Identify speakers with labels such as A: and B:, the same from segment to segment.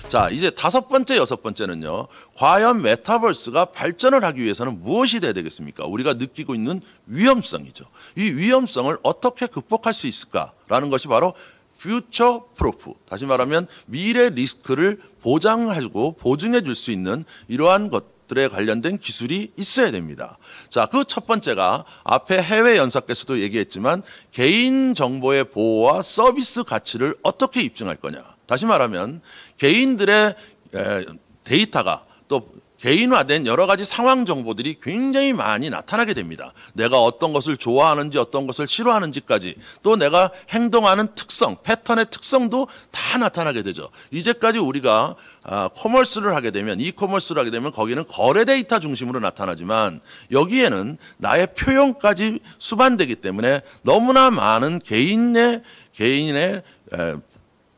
A: 자, 이제 다섯 번째, 여섯 번째는요. 과연 메타버스가 발전을 하기 위해서는 무엇이 돼야 되겠습니까? 우리가 느끼고 있는 위험성이죠. 이 위험성을 어떻게 극복할 수 있을까라는 것이 바로 퓨처 프루프, 다시 말하면 미래 리스크를 보장하고 보증해 줄 수 있는 이러한 것들에 관련된 기술이 있어야 됩니다. 자, 그 첫 번째가 앞에 해외 연사께서도 얘기했지만 개인 정보의 보호와 서비스 가치를 어떻게 입증할 거냐. 다시 말하면 개인들의 데이터가 또 개인화된 여러 가지 상황 정보들이 굉장히 많이 나타나게 됩니다. 내가 어떤 것을 좋아하는지 어떤 것을 싫어하는지까지 또 내가 행동하는 특성, 패턴의 특성도 다 나타나게 되죠. 이제까지 우리가 커머스를 하게 되면 이커머스를 하게 되면 거기는 거래 데이터 중심으로 나타나지만 여기에는 나의 표현까지 수반되기 때문에 너무나 많은 개인의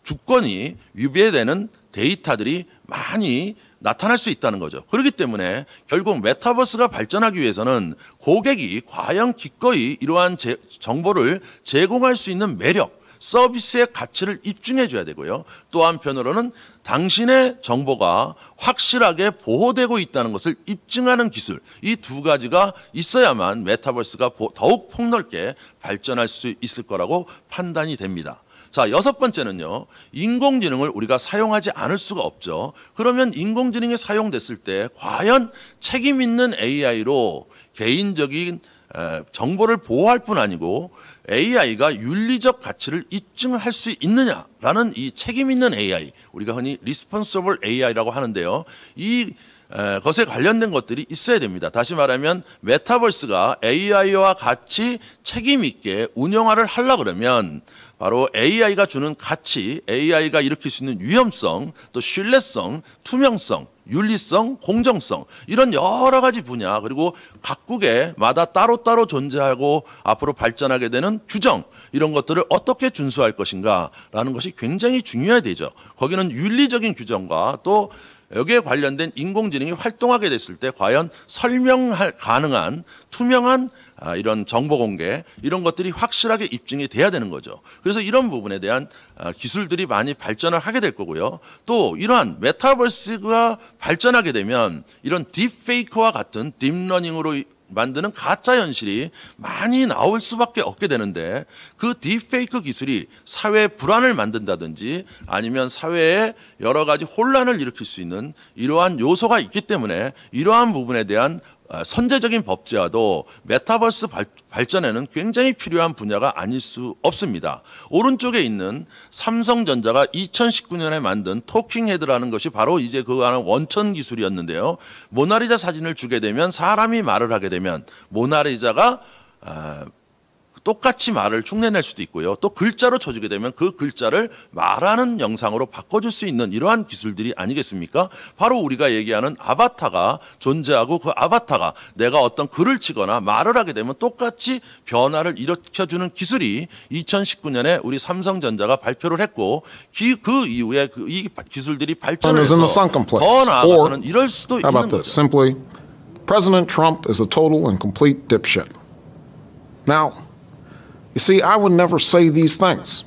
A: 주권이 위배되는 데이터들이 많이 나타날 수 있다는 거죠. 그렇기 때문에 결국 메타버스가 발전하기 위해서는 고객이 과연 기꺼이 이러한 정보를 제공할 수 있는 매력, 서비스의 가치를 입증해 줘야 되고요. 또 한편으로는 당신의 정보가 확실하게 보호되고 있다는 것을 입증하는 기술, 이 두 가지가 있어야만 메타버스가 더욱 폭넓게 발전할 수 있을 거라고 판단이 됩니다. 자, 여섯 번째는요. 인공지능을 우리가 사용하지 않을 수가 없죠. 그러면 인공지능이 사용됐을 때 과연 책임 있는 AI로 개인적인 정보를 보호할 뿐 아니고 AI가 윤리적 가치를 입증할 수 있느냐라는 이 책임 있는 AI, 우리가 흔히 Responsible AI라고 하는데요. 이 것에 관련된 것들이 있어야 됩니다. 다시 말하면 메타버스가 AI와 같이 책임 있게 운영화를 하려고 그러면 바로 AI가 주는 가치, AI가 일으킬 수 있는 위험성, 또 신뢰성, 투명성, 윤리성, 공정성 이런 여러 가지 분야 그리고 각국에마다 따로따로 존재하고 앞으로 발전하게 되는 규정 이런 것들을 어떻게 준수할 것인가라는 것이 굉장히 중요해야 되죠. 거기는 윤리적인 규정과 또 여기에 관련된 인공지능이 활동하게 됐을 때 과연 설명 가능한 투명한 이런 정보 공개 이런 것들이 확실하게 입증이 돼야 되는 거죠. 그래서 이런 부분에 대한 기술들이 많이 발전을 하게 될 거고요. 또 이러한 메타버스가 발전하게 되면 이런 딥페이크와 같은 딥러닝으로 만드는 가짜 현실이 많이 나올 수밖에 없게 되는데 그 딥페이크 기술이 사회의 불안을 만든다든지 아니면 사회에 여러 가지 혼란을 일으킬 수 있는 이러한 요소가 있기 때문에 이러한 부분에 대한 선제적인 법제화도 메타버스 발전에는 굉장히 필요한 분야가 아닐 수 없습니다. 오른쪽에 있는 삼성전자가 2019년에 만든 토킹 헤드라는 것이 바로 이제 그 안에 원천 기술이었는데요. 모나리자 사진을 주게 되면 사람이 말을 하게 되면 모나리자가 똑같이 말을 흉내낼 수도 있고요. 또 글자로 쳐주게 되면 그 글자를 말하는 영상으로 바꿔줄 수 있는 이러한 기술들이 아니겠습니까? 바로 우리가 얘기하는 아바타가 존재하고 그 아바타가 내가 어떤 글을 치거나 말을 하게 되면 똑같이 변화를 일으켜주는 기술이 2019년에 우리 삼성전자가 발표를 했고 그 이후에 이 기술들이 발전해서 더 나아가서는 이럴 수도 있는 거죠.
B: Simply, President Trump is a total and complete dipshit. Now, you see, I would never say these things,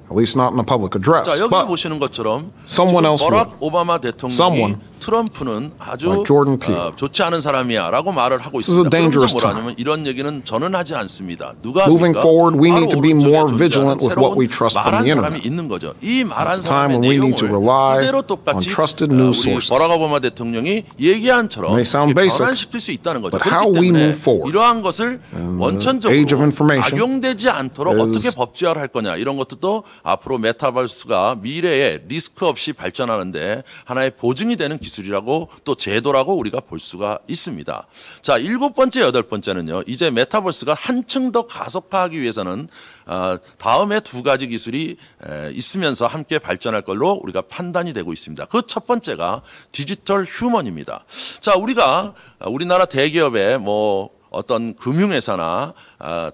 B: at least not in a public address.
A: 자, 여기
B: but
A: 보시는 것처럼
B: someone else
A: 버락
B: would.
A: 오바마 대통령이
B: Someone
A: 트럼프는 아주
B: like Jordan Peele.
A: 좋지 않은 사람이야라고 말을 하고
B: This is a
A: 있습니다.
B: dangerous
A: 그러면서
B: time.
A: 뭐라냐면 이런 얘기는 저는 하지 않습니다. 누가
B: Moving
A: 합니까?
B: forward, we
A: 바로
B: need to be
A: 오른쪽에
B: more
A: 존재하는
B: vigilant with what we
A: 새로운
B: trust from
A: 말한
B: the
A: 사람이
B: internet.
A: 있는 거죠. 이 말한
B: It's a time
A: 사람의
B: when we need to
A: 내용을
B: rely
A: 그대로
B: on
A: 똑같이
B: trusted news
A: 우리
B: sources.
A: 버락 오바마 대통령이 얘기한처럼
B: May sound basic,
A: 변환시킬 수 있다는 거죠.
B: but how
A: 그렇기
B: we
A: 때문에
B: move forward
A: 이러한 것을 원천적으로
B: age of information
A: 악용되지 않도록 어떻게 법제화를 할 거냐 이런 것도 앞으로 메타버스가 미래에 리스크 없이 발전하는데 하나의 보증이 되는 기술이라고 또 제도라고 우리가 볼 수가 있습니다. 자, 일곱 번째, 여덟 번째는요. 이제 메타버스가 한층 더 가속화하기 위해서는 다음에 두 가지 기술이 있으면서 함께 발전할 걸로 우리가 판단이 되고 있습니다. 그 첫 번째가 디지털 휴먼입니다. 자, 우리가 우리나라 대기업의 어떤 금융회사나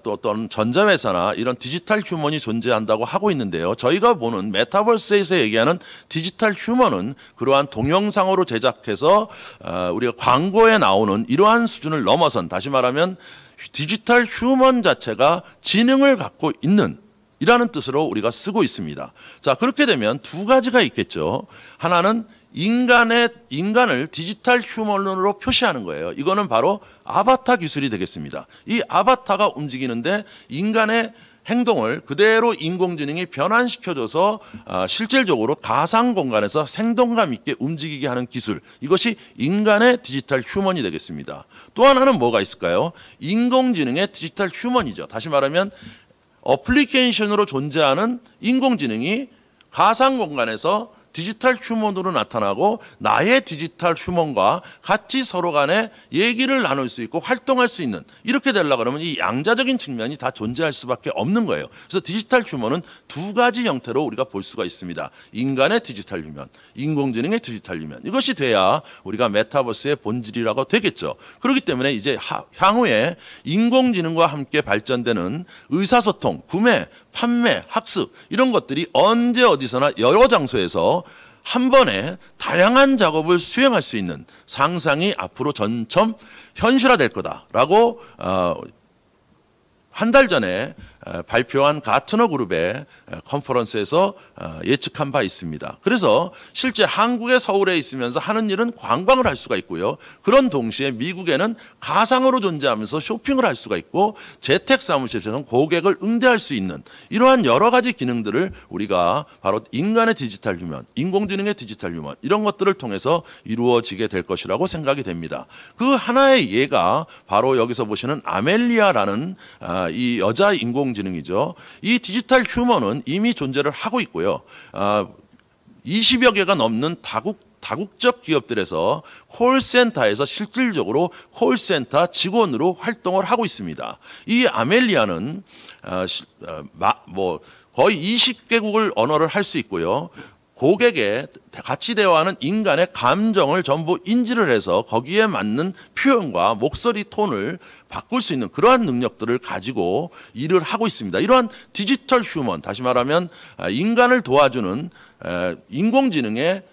A: 또 어떤 전자회사나 이런 디지털 휴먼이 존재한다고 하고 있는데요. 저희가 보는 메타버스에서 얘기하는 디지털 휴먼은 그러한 동영상으로 제작해서 우리가 광고에 나오는 이러한 수준을 넘어선 다시 말하면 디지털 휴먼 자체가 지능을 갖고 있는 이라는 뜻으로 우리가 쓰고 있습니다. 자, 그렇게 되면 두 가지가 있겠죠. 하나는 인간을 디지털 휴먼으로 표시하는 거예요. 이거는 바로 아바타 기술이 되겠습니다. 이 아바타가 움직이는데 인간의 행동을 그대로 인공지능이 변환시켜줘서 실질적으로 가상 공간에서 생동감 있게 움직이게 하는 기술, 이것이 인간의 디지털 휴먼이 되겠습니다. 또 하나는 뭐가 있을까요? 인공지능의 디지털 휴먼이죠. 다시 말하면 어플리케이션으로 존재하는 인공지능이 가상 공간에서 디지털 휴먼으로 나타나고 나의 디지털 휴먼과 같이 서로 간에 얘기를 나눌 수 있고 활동할 수 있는, 이렇게 되려고 그러면 이 양자적인 측면이 다 존재할 수밖에 없는 거예요. 그래서 디지털 휴먼은 두 가지 형태로 우리가 볼 수가 있습니다. 인간의 디지털 휴먼, 인공지능의 디지털 휴먼. 이것이 돼야 우리가 메타버스의 본질이라고 되겠죠. 그렇기 때문에 이제 향후에 인공지능과 함께 발전되는 의사소통, 구매, 판매, 학습, 이런 것들이 언제 어디서나 여러 장소에서 한 번에 다양한 작업을 수행할 수 있는 상상이 앞으로 점점 현실화될 거다라고 한 달 전에 발표한 가트너 그룹의 컨퍼런스에서 예측한 바 있습니다. 그래서 실제 한국의 서울에 있으면서 하는 일은 관광을 할 수가 있고요. 그런 동시에 미국에는 가상으로 존재하면서 쇼핑을 할 수가 있고 재택 사무실에서는 고객을 응대할 수 있는 이러한 여러 가지 기능들을 우리가 바로 인간의 디지털 휴먼, 인공지능의 디지털 휴먼, 이런 것들을 통해서 이루어지게 될 것이라고 생각이 됩니다. 그 하나의 예가 바로 여기서 보시는 아멜리아라는 이 여자 인공지능이죠. 이 디지털 휴먼은 이미 존재를 하고 있고요. 20여 개가 넘는 다국적 기업들에서 콜센터에서 실질적으로 콜센터 직원으로 활동을 하고 있습니다. 이 아멜리아는 거의 20개국을 언어를 할 수 있고요. 고객의 같이 대화하는 인간의 감정을 전부 인지를 해서 거기에 맞는 표현과 목소리 톤을 바꿀 수 있는 그러한 능력들을 가지고 일을 하고 있습니다. 이러한 디지털 휴먼, 다시 말하면 인간을 도와주는 인공지능의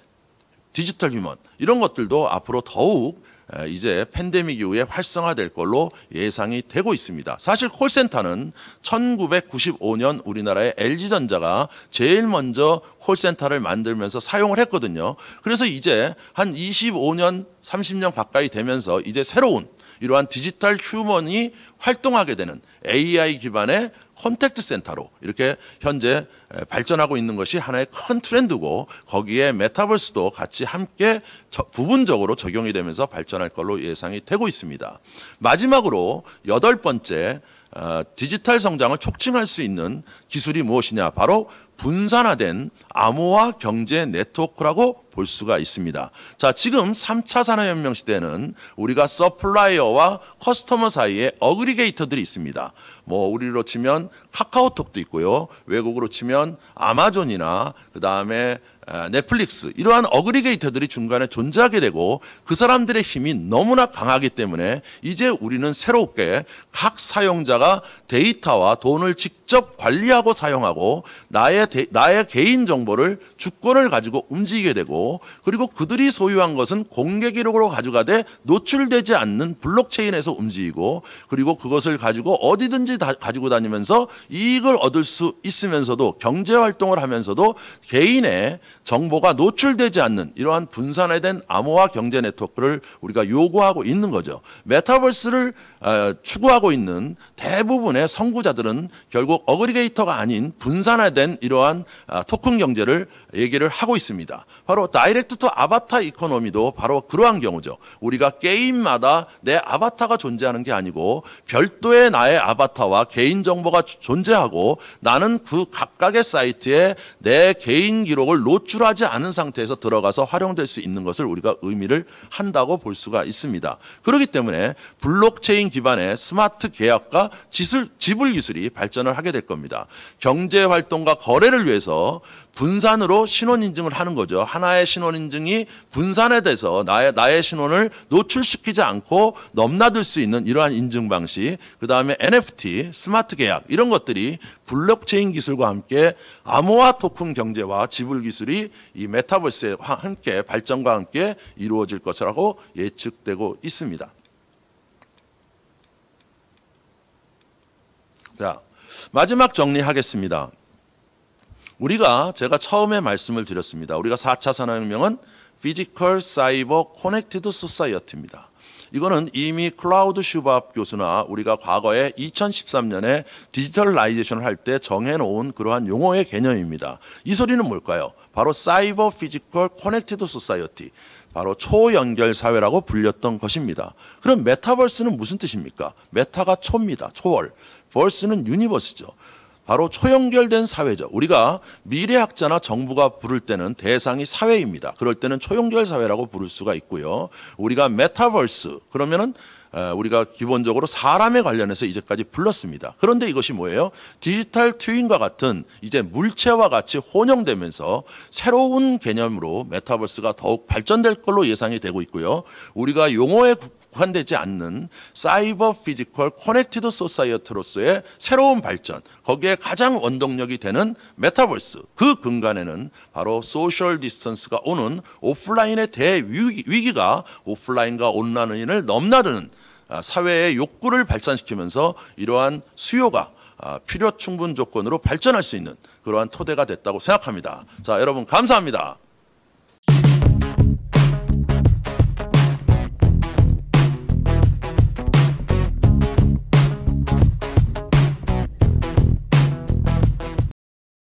A: 디지털 휴먼, 이런 것들도 앞으로 더욱 이제 팬데믹 이후에 활성화될 걸로 예상이 되고 있습니다. 사실 콜센터는 1995년 우리나라의 LG전자가 제일 먼저 콜센터를 만들면서 사용을 했거든요. 그래서 이제 한 25년, 30년 가까이 되면서 이제 새로운 이러한 디지털 휴먼이 활동하게 되는 AI 기반의 콘택트 센터로 이렇게 현재 발전하고 있는 것이 하나의 큰 트렌드고, 거기에 메타버스도 같이 함께 부분적으로 적용이 되면서 발전할 걸로 예상이 되고 있습니다. 마지막으로 8번째 디지털 성장을 촉진할 수 있는 기술이 무엇이냐, 바로 분산화된 암호화 경제 네트워크라고 볼 수가 있습니다. 자, 지금 3차 산업혁명 시대는 우리가 서플라이어와 커스터머 사이에 어그리게이터들이 있습니다. 우리로 치면 카카오톡도 있고요. 외국으로 치면 아마존이나 그다음에 넷플릭스, 이러한 어그리게이터들이 중간에 존재하게 되고 그 사람들의 힘이 너무나 강하기 때문에 이제 우리는 새롭게 각 사용자가 데이터와 돈을 직접 관리하고 사용하고 나의 개인 정보를 주권을 가지고 움직이게 되고, 그리고 그들이 소유한 것은 공개 기록으로 가져가되 노출되지 않는 블록체인에서 움직이고, 그리고 그것을 가지고 어디든지 가지고 다니면서 이익을 얻을 수 있으면서도 경제 활동을 하면서도 개인의 정보가 노출되지 않는 이러한 분산화된 암호화 경제 네트워크를 우리가 요구하고 있는 거죠. 메타버스를 추구하고 있는 대부분의 선구자들은 결국 어그리게이터가 아닌 분산화된 이러한 토큰 경제를 얘기를 하고 있습니다. 바로 다이렉트 투 아바타 이코노미도 바로 그러한 경우죠. 우리가 게임마다 내 아바타가 존재하는 게 아니고 별도의 나의 아바타와 개인 정보가 존재하고 나는 그 각각의 사이트에 내 개인 기록을 노출하지 않은 상태에서 들어가서 활용될 수 있는 것을 우리가 의미를 한다고 볼 수가 있습니다. 그렇기 때문에 블록체인 기반의 스마트 계약과 지불 기술이 발전을 하게 될 겁니다. 경제 활동과 거래를 위해서 분산으로 신원 인증을 하는 거죠. 하나의 신원 인증이 분산화돼서 나의 신원을 노출시키지 않고 넘나들 수 있는 이러한 인증 방식, 그 다음에 NFT, 스마트 계약, 이런 것들이 블록체인 기술과 함께 암호화 토큰 경제와 지불 기술이 이 메타버스에 함께 발전과 함께 이루어질 것이라고 예측되고 있습니다. 자, 마지막 정리하겠습니다. 제가 처음에 말씀을 드렸습니다. 우리가 4차 산업혁명은 피지컬 사이버 코넥티드 소사이어티입니다. 이거는 이미 클라우드 슈밥 교수나 우리가 과거에 2013년에 디지털라이제이션을 할 때 정해놓은 그러한 용어의 개념입니다. 이 소리는 뭘까요? 바로 사이버 피지컬 코넥티드 소사이어티, 바로 초연결 사회라고 불렸던 것입니다. 그럼 메타버스는 무슨 뜻입니까? 메타가 초입니다. 초월. 버스는 유니버스죠. 바로 초연결된 사회죠. 우리가 미래학자나 정부가 부를 때는 대상이 사회입니다. 그럴 때는 초연결 사회라고 부를 수가 있고요. 우리가 메타버스 그러면은 우리가 기본적으로 사람에 관련해서 이제까지 불렀습니다. 그런데 이것이 뭐예요? 디지털 트윈과 같은 이제 물체와 같이 혼용되면서 새로운 개념으로 메타버스가 더욱 발전될 걸로 예상이 되고 있고요. 우리가 용어에 국한되지 않는 사이버 피지컬 커넥티드 소사이어티로서의 새로운 발전, 거기에 가장 원동력이 되는 메타버스, 그 근간에는 바로 소셜 디스턴스가 오는 오프라인의 대위기가 오프라인과 온라인을 넘나드는 사회의 욕구를 발산시키면서 이러한 수요가 필요 충분 조건으로 발전할 수 있는 그러한 토대가 됐다고 생각합니다. 자, 여러분 감사합니다.